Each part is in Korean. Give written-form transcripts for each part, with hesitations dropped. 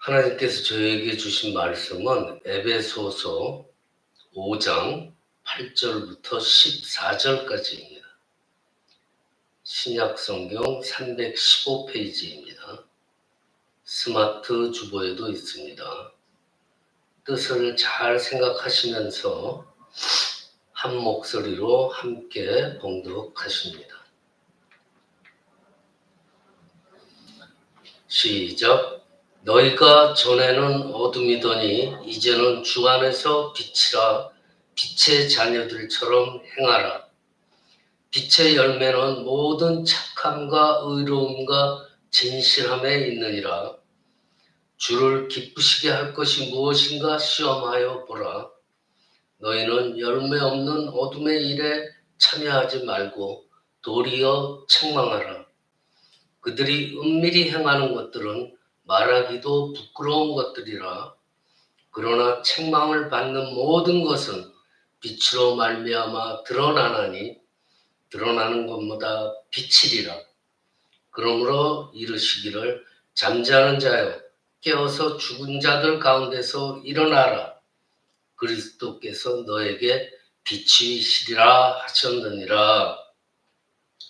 하나님께서 저에게 주신 말씀은 에베소서 5장 8절부터 14절까지입니다. 신약성경 315페이지입니다. 스마트 주보에도 있습니다. 뜻을 잘 생각하시면서 한 목소리로 함께 봉독하십니다. 시작. 너희가 전에는 어둠이더니 이제는 주 안에서 빛이라. 빛의 자녀들처럼 행하라. 빛의 열매는 모든 착함과 의로움과 진실함에 있느니라. 주를 기쁘시게 할 것이 무엇인가 시험하여 보라. 너희는 열매 없는 어둠의 일에 참여하지 말고 도리어 책망하라. 그들이 은밀히 행하는 것들은 말하기도 부끄러운 것들이라. 그러나 책망을 받는 모든 것은 빛으로 말미암아 드러나나니 드러나는 것보다 빛이리라. 그러므로 이르시기를 잠자는 자여 깨어서 죽은 자들 가운데서 일어나라. 그리스도께서 너에게 빛이시리라 하셨느니라.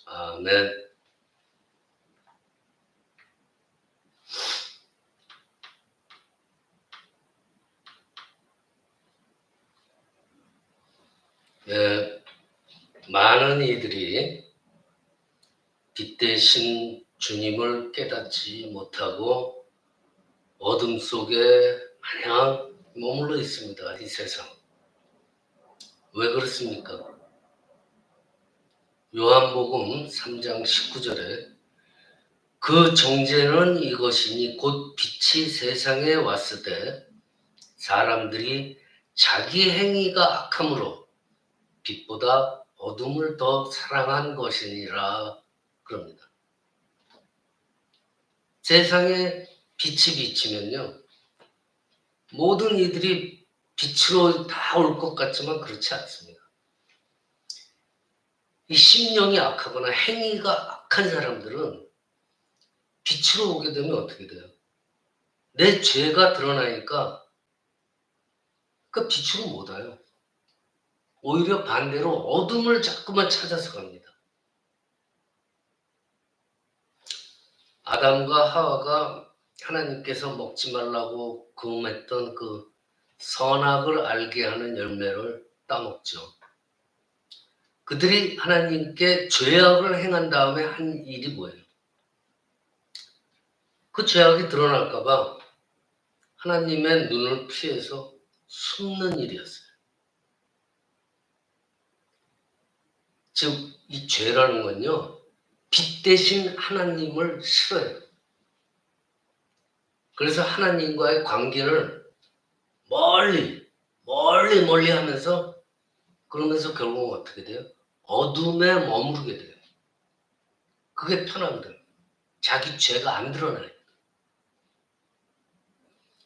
아멘. 네, 많은 이들이 빛 대신 주님을 깨닫지 못하고 어둠 속에 마냥 머물러 있습니다. 이 세상. 왜 그렇습니까? 요한복음 3장 19절에 그 정죄는 이것이니 곧 빛이 세상에 왔으되 사람들이 자기 행위가 악함으로 빛보다 어둠을 더 사랑한 것이니라 그럽니다. 세상에 빛이 비치면요, 모든 이들이 빛으로 다 올 것 같지만 그렇지 않습니다. 이 심령이 악하거나 행위가 악한 사람들은 빛으로 오게 되면 어떻게 돼요? 내 죄가 드러나니까 그 빛으로 못 와요. 오히려 반대로 어둠을 자꾸만 찾아서 갑니다. 아담과 하와가 하나님께서 먹지 말라고 금했던 그 선악을 알게 하는 열매를 따먹죠. 그들이 하나님께 죄악을 행한 다음에 한 일이 뭐예요? 그 죄악이 드러날까 봐 하나님의 눈을 피해서 숨는 일이었어요. 즉, 이 죄라는 건요, 빛 대신 하나님을 싫어해요. 그래서 하나님과의 관계를 멀리 하면서 그러면서 결국은 어떻게 돼요? 어둠에 머무르게 돼요. 그게 편합니다. 자기 죄가 안 드러나요.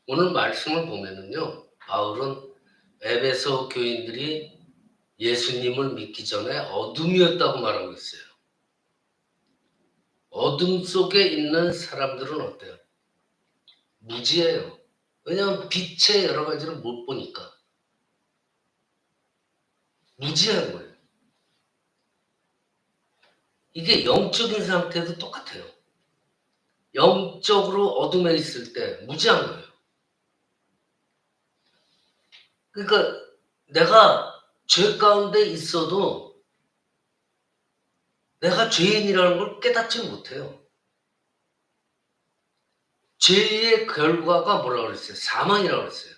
오늘 말씀을 보면은요, 바울은 에베소 교인들이 예수님을 믿기 전에 어둠이었다고 말하고 있어요. 어둠 속에 있는 사람들은 어때요? 무지해요. 왜냐하면 빛의 여러 가지를 못 보니까. 무지한 거예요. 이게 영적인 상태도 똑같아요. 영적으로 어둠에 있을 때 무지한 거예요. 그러니까 내가 죄 가운데 있어도 내가 죄인이라는 걸 깨닫지 못해요. 죄의 결과가 뭐라고 그랬어요? 사망이라고 그랬어요.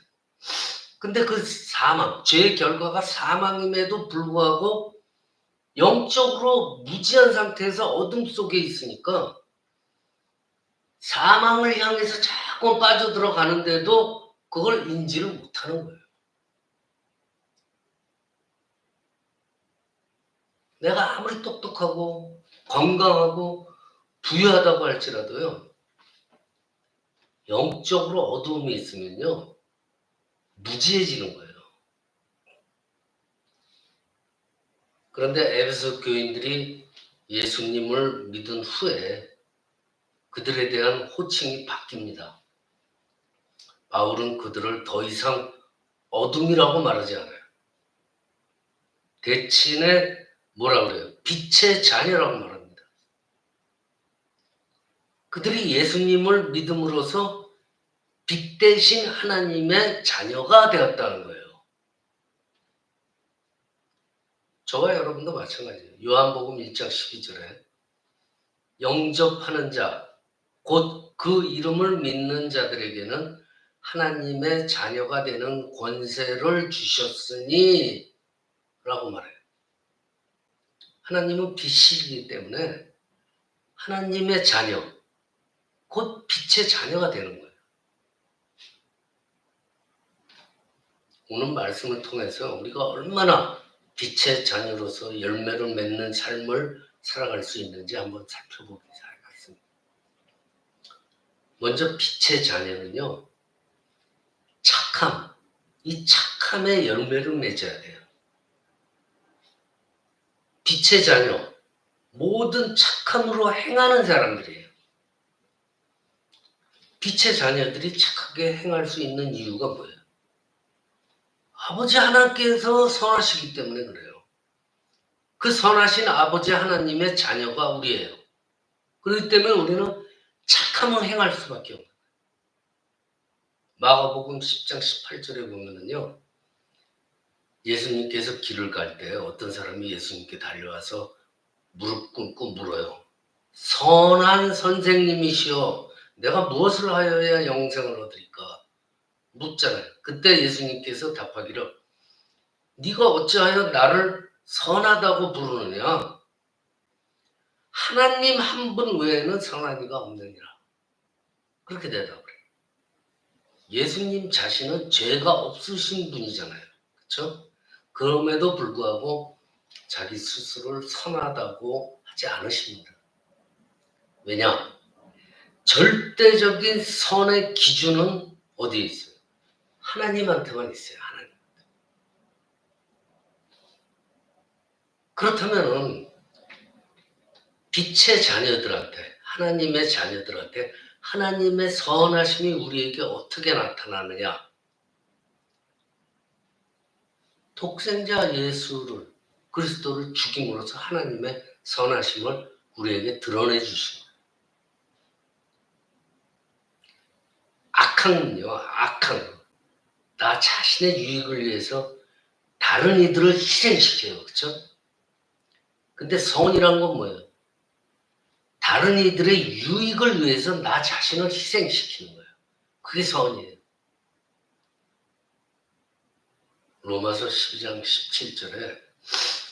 근데 그 사망, 죄의 결과가 사망임에도 불구하고 영적으로 무지한 상태에서 어둠 속에 있으니까 사망을 향해서 자꾸 빠져들어가는데도 그걸 인지를 못하는 거예요. 내가 아무리 똑똑하고 건강하고 부유하다고 할지라도요, 영적으로 어두움이 있으면요, 무지해지는 거예요. 그런데 에베소 교인들이 예수님을 믿은 후에 그들에 대한 호칭이 바뀝니다. 바울은 그들을 더 이상 어둠이라고 말하지 않아요. 대신에 뭐라고 그래요? 빛의 자녀라고 말합니다. 그들이 예수님을 믿음으로써 빛 대신 하나님의 자녀가 되었다는 거예요. 저와 여러분도 마찬가지예요. 요한복음 1장 12절에 영접하는 자, 곧 그 이름을 믿는 자들에게는 하나님의 자녀가 되는 권세를 주셨으니 라고 말해요. 하나님은 빛이기 때문에 하나님의 자녀, 곧 빛의 자녀가 되는 거예요. 오늘 말씀을 통해서 우리가 얼마나 빛의 자녀로서 열매를 맺는 삶을 살아갈 수 있는지 한번 살펴보기 바랍니다. 먼저 빛의 자녀는요, 착함, 이 착함의 열매를 맺어야 돼요. 빛의 자녀, 모든 착함으로 행하는 사람들이에요. 빛의 자녀들이 착하게 행할 수 있는 이유가 뭐예요? 아버지 하나님께서 선하시기 때문에 그래요. 그 선하신 아버지 하나님의 자녀가 우리예요. 그렇기 때문에 우리는 착함을 행할 수밖에 없는 거예요. 마가복음 10장 18절에 보면은요, 예수님께서 길을 갈 때 어떤 사람이 예수님께 달려와서 무릎 꿇고 물어요. 선한 선생님이시여, 내가 무엇을 하여야 영생을 얻으리까? 묻잖아요. 그때 예수님께서 답하기를, 네가 어찌하여 나를 선하다고 부르느냐? 하나님 한 분 외에는 선한 이가 없느니라. 그렇게 대답을 해요. 예수님 자신은 죄가 없으신 분이잖아요. 그렇죠? 그럼에도 불구하고 자기 스스로를 선하다고 하지 않으십니다. 왜냐? 절대적인 선의 기준은 어디에 있어요? 하나님한테만 있어요. 하나님. 그렇다면은 빛의 자녀들한테, 하나님의 자녀들한테 하나님의 선하심이 우리에게 어떻게 나타나느냐? 독생자 예수를, 그리스도를 죽임으로써 하나님의 선하심을 우리에게 드러내 주신 거예요. 악한은요, 악한. 나 자신의 유익을 위해서 다른 이들을 희생시켜요. 그렇죠? 근데 선이란 건 뭐예요? 다른 이들의 유익을 위해서 나 자신을 희생시키는 거예요. 그게 선이에요. 로마서 12장 17절에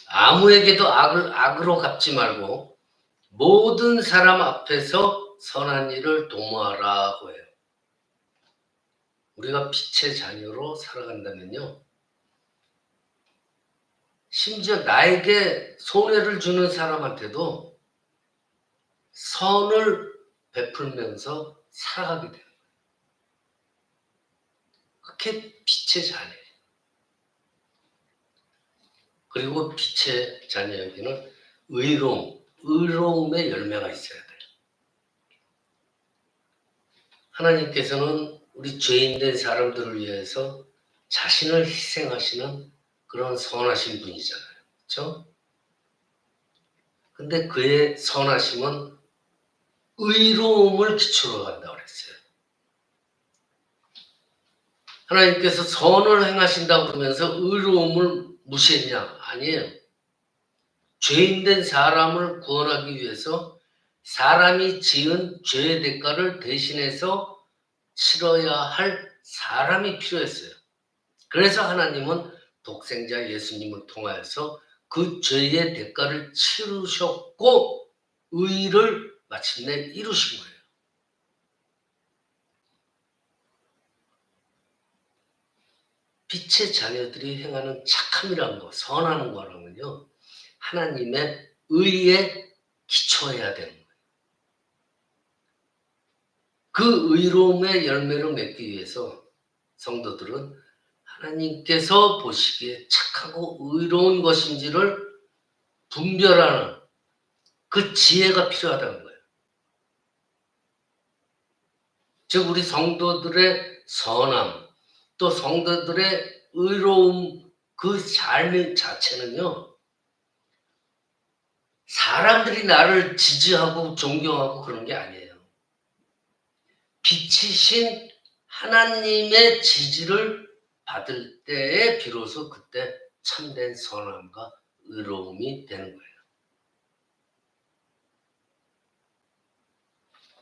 아무에게도 악으로 갚지 말고 모든 사람 앞에서 선한 일을 도모하라고 해요. 우리가 빛의 자녀로 살아간다면요, 심지어 나에게 손해를 주는 사람한테도 선을 베풀면서 살아가게 돼요. 그게 빛의 자녀예요. 그리고 빛의 자녀에게는 의로움의 열매가 있어야 돼요. 하나님께서는 우리 죄인된 사람들을 위해서 자신을 희생하시는 그런 선하신 분이잖아요. 그렇죠? 근데 그의 선하심은 의로움을 기초로 한다고 그랬어요. 하나님께서 선을 행하신다고 그러면서 의로움을 무시했냐? 아니에요. 죄인된 사람을 구원하기 위해서 사람이 지은 죄의 대가를 대신해서 치러야 할 사람이 필요했어요. 그래서 하나님은 독생자 예수님을 통하여서 그 죄의 대가를 치르셨고 의를 마침내 이루신 거예요. 빛의 자녀들이 행하는 착함이라는 거, 선하는 거라면요, 하나님의 의에 기초해야 되는 거예요. 그 의로움의 열매를 맺기 위해서 성도들은 하나님께서 보시기에 착하고 의로운 것인지를 분별하는 그 지혜가 필요하다는 거예요. 즉 우리 성도들의 선함, 또 성도들의 의로움, 그 삶 자체는요, 사람들이 나를 지지하고 존경하고 그런 게 아니에요. 빛이신 하나님의 지지를 받을 때에 비로소 그때 참된 선함과 의로움이 되는 거예요.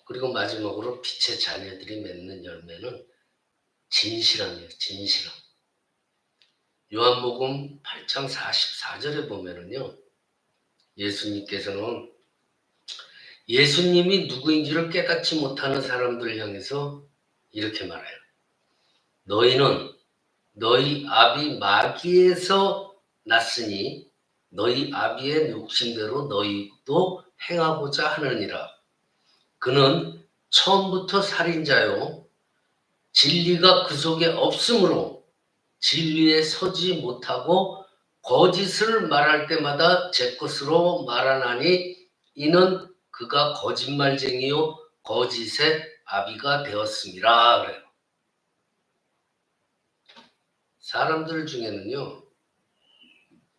그리고 마지막으로 빛의 자녀들이 맺는 열매는 진실함이에요. 진실함. 요한복음 8장 44절에 보면은요, 예수님께서는 예수님이 누구인지를 깨닫지 못하는 사람들을 향해서 이렇게 말해요. 너희는 너희 아비 마귀에서 났으니 너희 아비의 욕심대로 너희도 행하고자 하느니라. 그는 처음부터 살인자요 진리가 그 속에 없으므로 진리에 서지 못하고 거짓을 말할 때마다 제 것으로 말하나니 이는 그가 거짓말쟁이요 거짓의 아비가 되었음이라 그래요. 사람들 중에는요,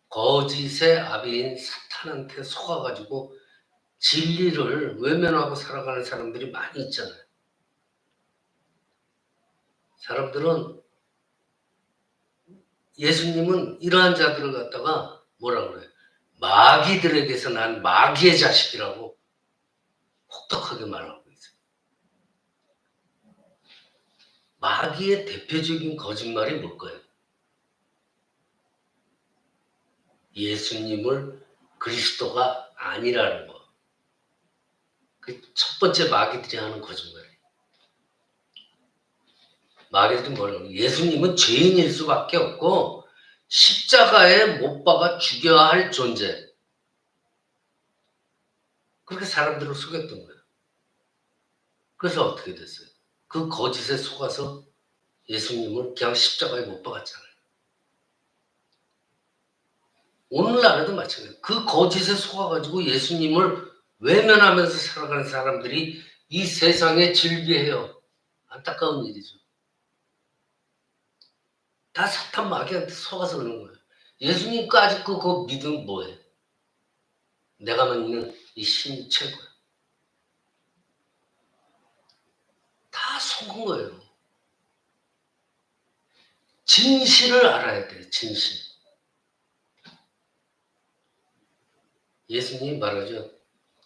거짓의 아비인 사탄한테 속아가지고 진리를 외면하고 살아가는 사람들이 많이 있잖아요. 사람들은 예수님은 이러한 자들을 갖다가 뭐라 그래요? 마귀들에게서 난 마귀의 자식이라고 혹독하게 말하고 있어요. 마귀의 대표적인 거짓말이 뭘까요? 예수님을 그리스도가 아니라는 거. 그 첫 번째 마귀들이 하는 거짓말이에요. 마귀들이 뭐라고? 예수님은 죄인일 수밖에 없고 십자가에 못 박아 죽여야 할 존재. 그렇게 사람들을 속였던 거예요. 그래서 어떻게 됐어요? 그 거짓에 속아서 예수님을 그냥 십자가에 못 박았잖아요. 오늘날에도 마찬가지예요. 그 거짓에 속아가지고 예수님을 외면하면서 살아가는 사람들이 이 세상에 즐비해요. 안타까운 일이죠. 다 사탄 마귀한테 속아서 그런 거예요. 예수님까지 그거 믿으면 뭐해? 내가 믿는 이 신이 최고야. 다 속은 거예요. 진실을 알아야 돼요. 진실. 예수님이 말하죠.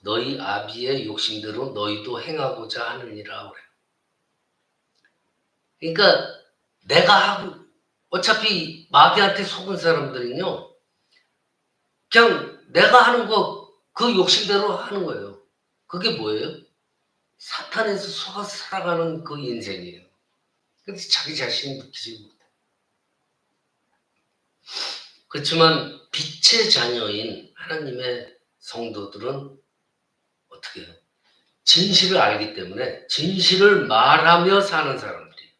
너희 아비의 욕심대로 너희도 행하고자 하느니라 그래요. 그러니까 내가 하고 어차피 마귀한테 속은 사람들은요. 그냥 내가 하는 거 그 욕심대로 하는 거예요. 그게 뭐예요? 사탄에서 속아서 살아가는 그 인생이에요. 근데 자기 자신이 느끼지 못해. 그렇지만 빛의 자녀인 하나님의 성도들은 어떻게 해요? 진실을 알기 때문에 진실을 말하며 사는 사람들이에요.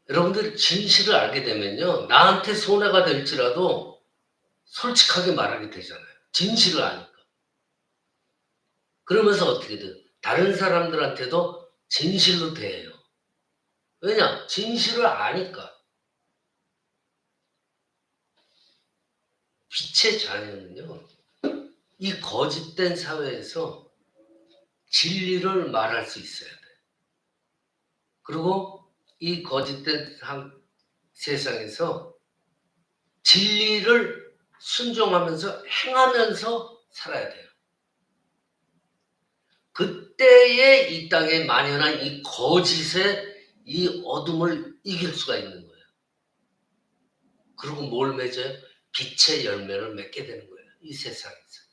여러분들 진실을 알게 되면요. 나한테 손해가 될지라도 솔직하게 말하게 되잖아요. 진실을 아니까. 그러면서 어떻게 돼요? 다른 사람들한테도 진실로 대해요. 왜냐? 진실을 아니까. 빛의 자녀는요. 이 거짓된 사회에서 진리를 말할 수 있어야 돼요. 그리고 이 거짓된 세상에서 진리를 순종하면서 행하면서 살아야 돼요. 그때에 이 땅에 만연한 이 거짓의 이 어둠을 이길 수가 있는 거예요. 그리고 뭘 맺어요? 빛의 열매를 맺게 되는 거예요. 이 세상에서.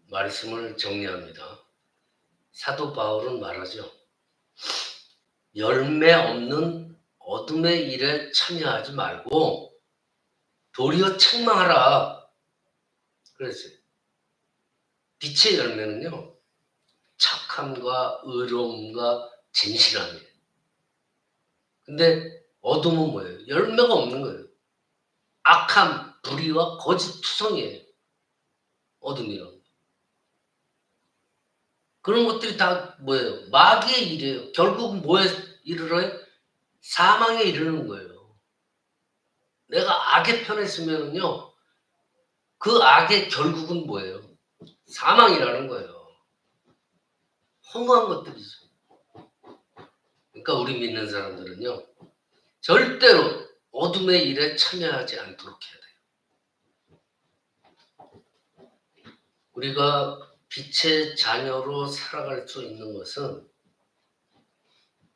말씀을 정리합니다. 사도 바울은 말하죠. 열매 없는 어둠의 일에 참여하지 말고 도리어 책망하라. 그랬어요. 빛의 열매는요. 착함과 의로움과 진실함이에요. 근데 어둠은 뭐예요? 열매가 없는 거예요. 악함, 불의와 거짓 투성이에요. 어둠이란. 그런 것들이 다 뭐예요? 마귀의 일이에요. 결국은 뭐에 이르러요? 사망에 이르는 거예요. 내가 악의 편에 서면은요, 그 악의 결국은 뭐예요? 사망이라는 거예요. 허무한 것들이죠. 그러니까 우리 믿는 사람들은요, 절대로 어둠의 일에 참여하지 않도록 해야 돼요. 우리가 빛의 자녀로 살아갈 수 있는 것은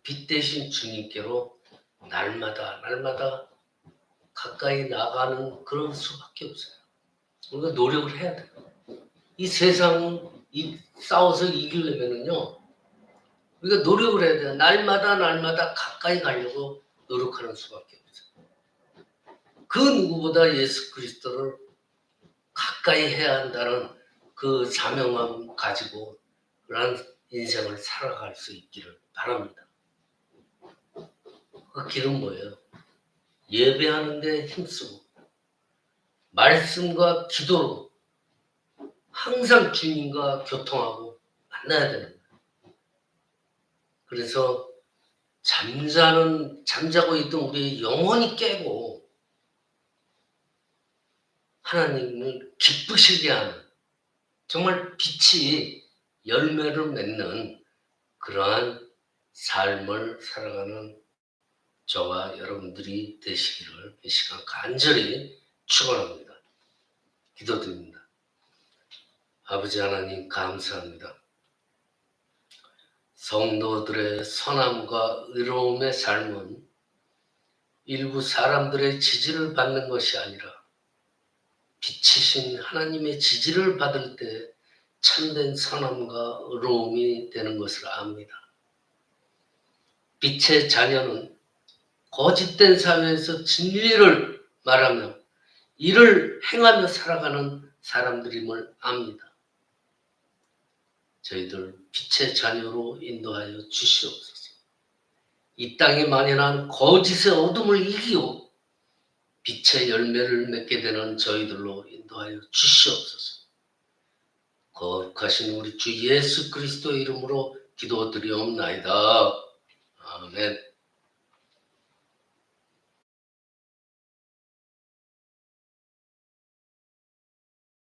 빛 대신 주님께로 날마다 가까이 나가는 그런 수밖에 없어요. 우리가 노력을 해야 돼요. 이 세상은 싸워서 이기려면은요, 우리가 노력을 해야 돼요. 날마다 가까이 가려고 노력하는 수밖에 없어요. 그 누구보다 예수 그리스도를 가까이 해야 한다는 그 사명감 가지고 그런 인생을 살아갈 수 있기를 바랍니다. 그 길은 뭐예요? 예배하는데 힘쓰고 말씀과 기도로 항상 주님과 교통하고 만나야 되는 거예요. 그래서 잠자고 있던 우리의 영혼이 깨고 하나님을 기쁘시게 하는 정말 빛이 열매를 맺는 그러한 삶을 살아가는 저와 여러분들이 되시기를 이 시간 간절히 축원합니다. 기도드립니다. 아버지 하나님 감사합니다. 성도들의 선함과 의로움의 삶은 일부 사람들의 지지를 받는 것이 아니라 빛이신 하나님의 지지를 받을 때 참된 선함과 의로움이 되는 것을 압니다. 빛의 자녀는 거짓된 사회에서 진리를 말하며 이를 행하며 살아가는 사람들임을 압니다. 저희들 빛의 자녀로 인도하여 주시옵소서. 이 땅에 만연한 거짓의 어둠을 이기고 빛의 열매를 맺게 되는 저희들로 인도하여 주시옵소서. 거룩하신 우리 주 예수 그리스도의 이름으로 기도드리옵나이다. 아멘.